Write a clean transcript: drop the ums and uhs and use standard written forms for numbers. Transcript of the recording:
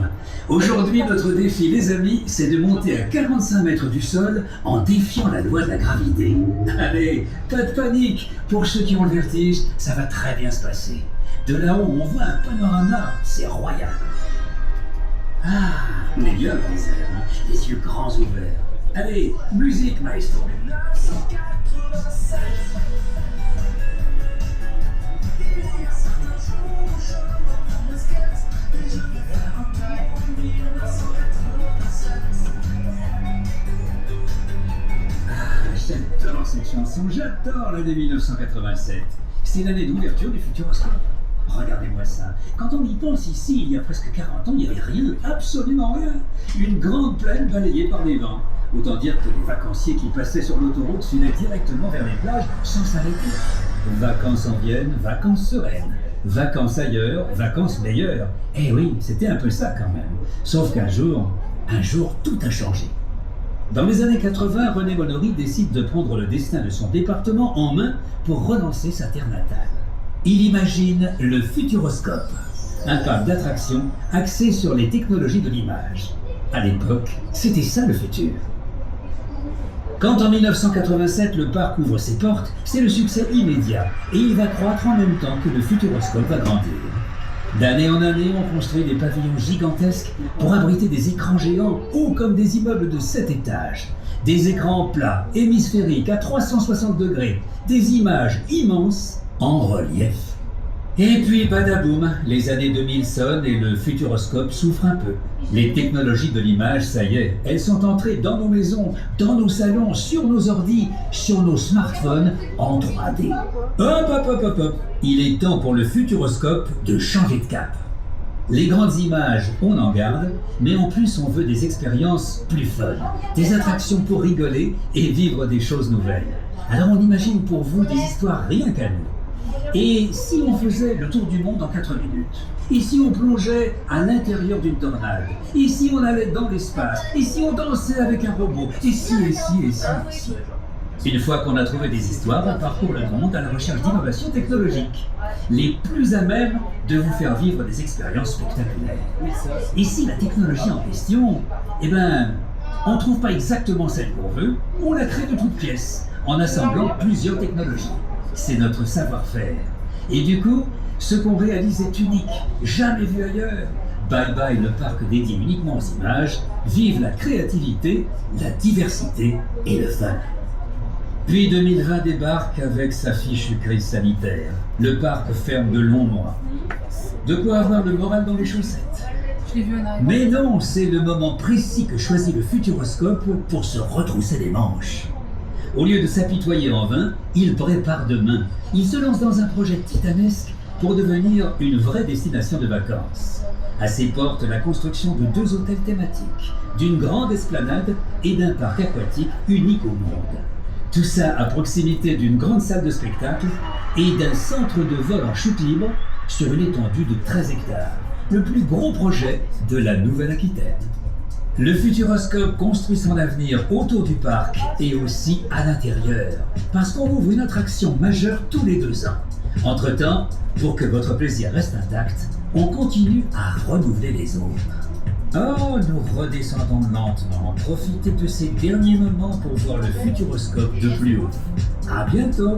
forme. Aujourd'hui, notre défi, les amis, c'est de monter à 45 mètres du sol en défiant la loi de la gravité. Allez, pas de panique. Pour ceux qui ont le vertige, ça va très bien se passer. De là-haut, on voit un panorama, c'est royal. Ah, on est bien dans les airs, hein, les yeux grands ouverts. Allez, musique, maestro. J'adore cette chanson, j'adore l'année 1987. C'est l'année d'ouverture du Futuroscope. Regardez-moi ça. Quand on y pense ici, il y a presque 40 ans, il n'y avait rien, absolument rien. Une grande plaine balayée par les vents. Autant dire que les vacanciers qui passaient sur l'autoroute filaient directement vers les plages sans s'arrêter. Vacances en Vienne, vacances sereines. Vacances ailleurs, vacances meilleures. Eh oui, c'était un peu ça quand même. Sauf qu'un jour, tout a changé. Dans les années 80, René Monory décide de prendre le destin de son département en main pour relancer sa terre natale. Il imagine le Futuroscope, un parc d'attractions axé sur les technologies de l'image. À l'époque, c'était ça le futur. Quand en 1987 le parc ouvre ses portes, c'est le succès immédiat et il va croître en même temps que le Futuroscope va grandir. D'année en année, on construit des pavillons gigantesques pour abriter des écrans géants hauts comme des immeubles de 7 étages. Des écrans plats, hémisphériques à 360 degrés, des images immenses en relief. Et puis badaboum, les années 2000 sonnent et le Futuroscope souffre un peu. Les technologies de l'image, ça y est, elles sont entrées dans nos maisons, dans nos salons, sur nos ordis, sur nos smartphones, en 3D. Hop. Il est temps pour le Futuroscope de changer de cap. Les grandes images, on en garde, mais en plus on veut des expériences plus fun, des attractions pour rigoler et vivre des choses nouvelles. Alors on imagine pour vous des histoires rien qu'à nous. Et si on faisait le tour du monde en 4 minutes? Et si on plongeait à l'intérieur d'une tornade? Et si on allait dans l'espace? Et si on dansait avec un robot? Et si. Une fois qu'on a trouvé des histoires, on parcourt le monde à la recherche d'innovations technologiques, les plus à même de vous faire vivre des expériences spectaculaires. Et si la technologie en question, on ne trouve pas exactement celle qu'on veut, on la crée de toutes pièces, en assemblant plusieurs technologies. C'est notre savoir-faire. Et du coup, ce qu'on réalise est unique, jamais vu ailleurs. Bye bye le parc dédié uniquement aux images, vive la créativité, la diversité et le fun. Puis 2020 débarque avec sa fichue crise sanitaire. Le parc ferme de longs mois. De quoi avoir le moral dans les chaussettes. Mais non, c'est le moment précis que choisit le Futuroscope pour se retrousser les manches. Au lieu de s'apitoyer en vain, il prépare demain. Il se lance dans un projet titanesque pour devenir une vraie destination de vacances. À ses portes, la construction de 2 hôtels thématiques, d'une grande esplanade et d'un parc aquatique unique au monde. Tout ça à proximité d'une grande salle de spectacle et d'un centre de vol en chute libre sur une étendue de 13 hectares. Le plus gros projet de la Nouvelle-Aquitaine. Le Futuroscope construit son avenir autour du parc et aussi à l'intérieur, parce qu'on ouvre une attraction majeure tous les 2 ans. Entre-temps, pour que votre plaisir reste intact, on continue à renouveler les autres. Oh, nous redescendons lentement, profitez de ces derniers moments pour voir le Futuroscope de plus haut. À bientôt!